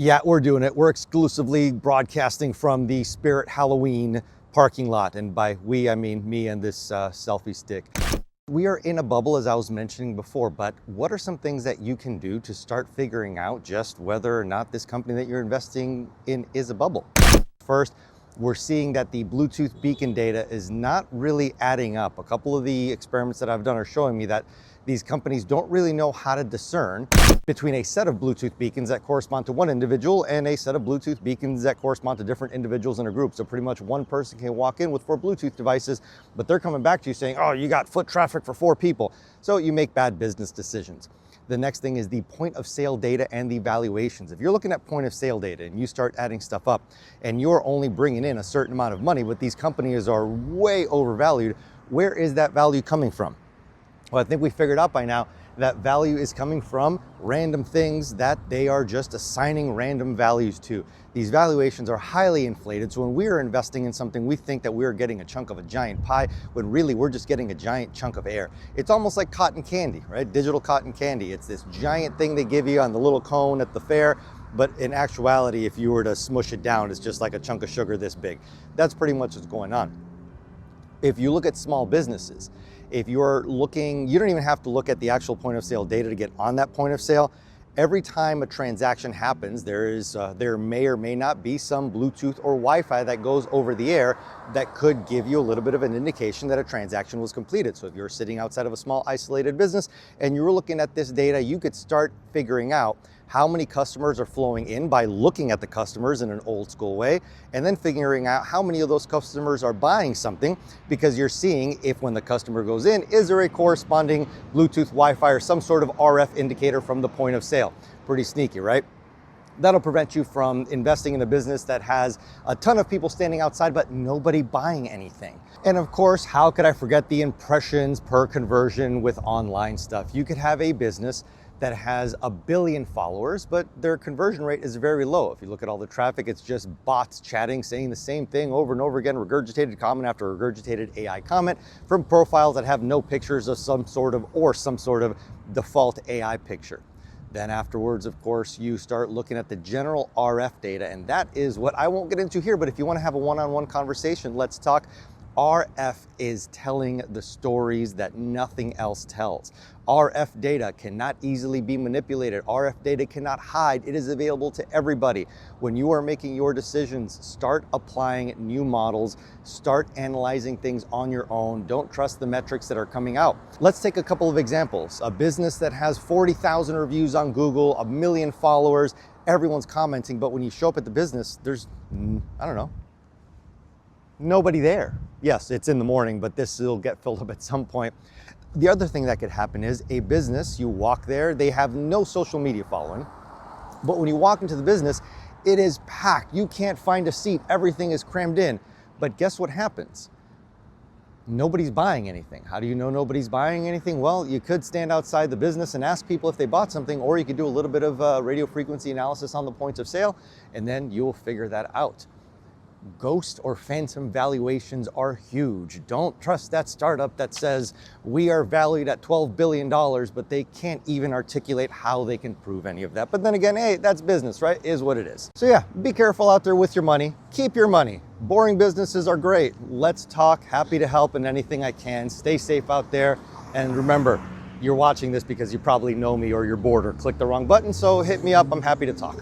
Yeah, we're doing it. We're exclusively broadcasting from the Spirit Halloween parking lot. And by we, I mean me and this selfie stick. We are in a bubble, as I was mentioning before, but what are some things that you can do to start figuring out just whether or not this company that you're investing in is a bubble? First, we're seeing that the Bluetooth beacon data is not really adding up. A couple of the experiments that I've done are showing me that these companies don't really know how to discern between a set of Bluetooth beacons that correspond to one individual and a set of Bluetooth beacons that correspond to different individuals in a group. So pretty much one person can walk in with 4 Bluetooth devices, but they're coming back to you saying, oh, you got foot traffic for 4 people. So you make bad business decisions. The next thing is the point of sale data and the valuations. If you're looking at point of sale data and you start adding stuff up and you're only bringing in a certain amount of money, but these companies are way overvalued, where is that value coming from? Well, I think we figured out by now that value is coming from random things that they are just assigning random values to. These valuations are highly inflated, so when we are investing in something, we think that we are getting a chunk of a giant pie, when really we're just getting a giant chunk of air. It's almost like cotton candy, right? Digital cotton candy. It's this giant thing they give you on the little cone at the fair, but in actuality, if you were to smush it down, it's just like a chunk of sugar this big. That's pretty much what's going on. If you look at small businesses, if you're looking, you don't even have to look at the actual point of sale data to get on that point of sale. Every time a transaction happens, there may or may not be some Bluetooth or Wi-Fi that goes over the air that could give you a little bit of an indication that a transaction was completed. So if you're sitting outside of a small isolated business and you're looking at this data, you could start figuring out how many customers are flowing in by looking at the customers in an old school way, and then figuring out how many of those customers are buying something, because you're seeing if when the customer goes in, is there a corresponding Bluetooth, Wi-Fi, or some sort of RF indicator from the point of sale. Pretty sneaky, right? That'll prevent you from investing in a business that has a ton of people standing outside but nobody buying anything. And of course, how could I forget the impressions per conversion with online stuff? You could have a business that has 1 billion followers, but their conversion rate is very low. If you look at all the traffic, it's just bots chatting, saying the same thing over and over again, regurgitated comment after regurgitated AI comment from profiles that have no pictures of some sort of default AI picture. Then afterwards, of course, you start looking at the general RF data, and that is what I won't get into here, but if you want to have a one-on-one conversation, let's talk. RF is telling the stories that nothing else tells. RF data cannot easily be manipulated. RF data cannot hide. It is available to everybody. When you are making your decisions, start applying new models, start analyzing things on your own. Don't trust the metrics that are coming out. Let's take a couple of examples. A business that has 40,000 reviews on Google, 1 million followers, everyone's commenting, but when you show up at the business, there's, I don't know, nobody there. Yes, it's in the morning, but this will get filled up at some point. The other thing that could happen is a business, you walk there, they have no social media following, but when you walk into the business, it is packed. You can't find a seat. Everything is crammed in. But guess what happens? Nobody's buying anything. How do you know nobody's buying anything? Well, you could stand outside the business and ask people if they bought something, or you could do a little bit of radio frequency analysis on the points of sale, and then you'll figure that out. Ghost or phantom valuations are huge. Don't trust that startup that says we are valued at $12 billion, but they can't even articulate how they can prove any of that. But then again, hey, that's business, right? Is what it is. So yeah, be careful out there with your money. Keep your money. Boring businesses are great. Let's talk. Happy to help in anything I can. Stay safe out there. And remember, you're watching this because you probably know me or you're bored or clicked the wrong button. So hit me up. I'm happy to talk.